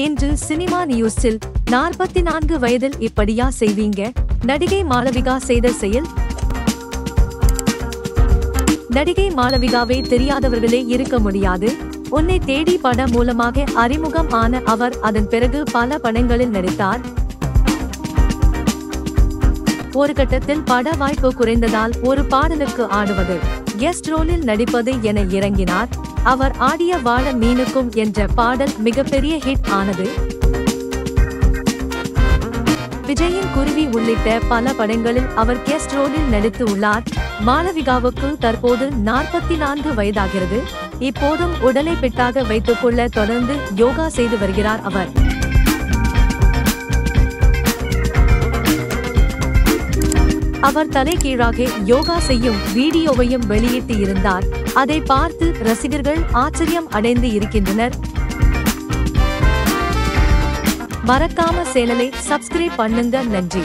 இன்று சினிமா நியூஸில் 44 வயதில் இப்படியா செய்வீங்க? நடிகை மாளவிகா செய்த செயல். நடிகை மாளவிகாவை தெரியாதவர்களே இருக்க முடியாது. உன்னை தேடி படம் மூலமாக அறிமுகம் ஆன அவர் அதன் பிறகு பல படங்களில் நடித்தார். ஒரு கட்டத்தில் பட வாய்ப்பு குறைந்ததால் ஒரு பாடலுக்கு ஆடுவது, கெஸ்ட் ரோலில் நடிப்பது என இறங்கினார். அவர் ஆடிய வாழ மீனுக்கும் என்ற பாடல் மிகப்பெரிய ஹிட் ஆனது. விஜயின் குருவி உள்ளிட்ட பல படங்களில் அவர் கெஸ்ட் ரோலில் நடித்து உள்ளார். மாளவிகாவுக்கு தற்போது 44 வயதாகிறது. இப்போதும் உடலை பிட்டாக வைத்துக்கொள்ள தொடர்ந்து யோகா செய்து வருகிறார் அவர். அவர் தலைகீழாக யோகா செய்யும் வீடியோவையும் வெளியிட்டு இருந்தார். அதை பார்த்து ரசிகர்கள் ஆச்சரியம் அடைந்து இருக்கின்றனர். மறக்காம சேனலை சப்ஸ்கிரைப் பண்ணுங்க. நன்றி.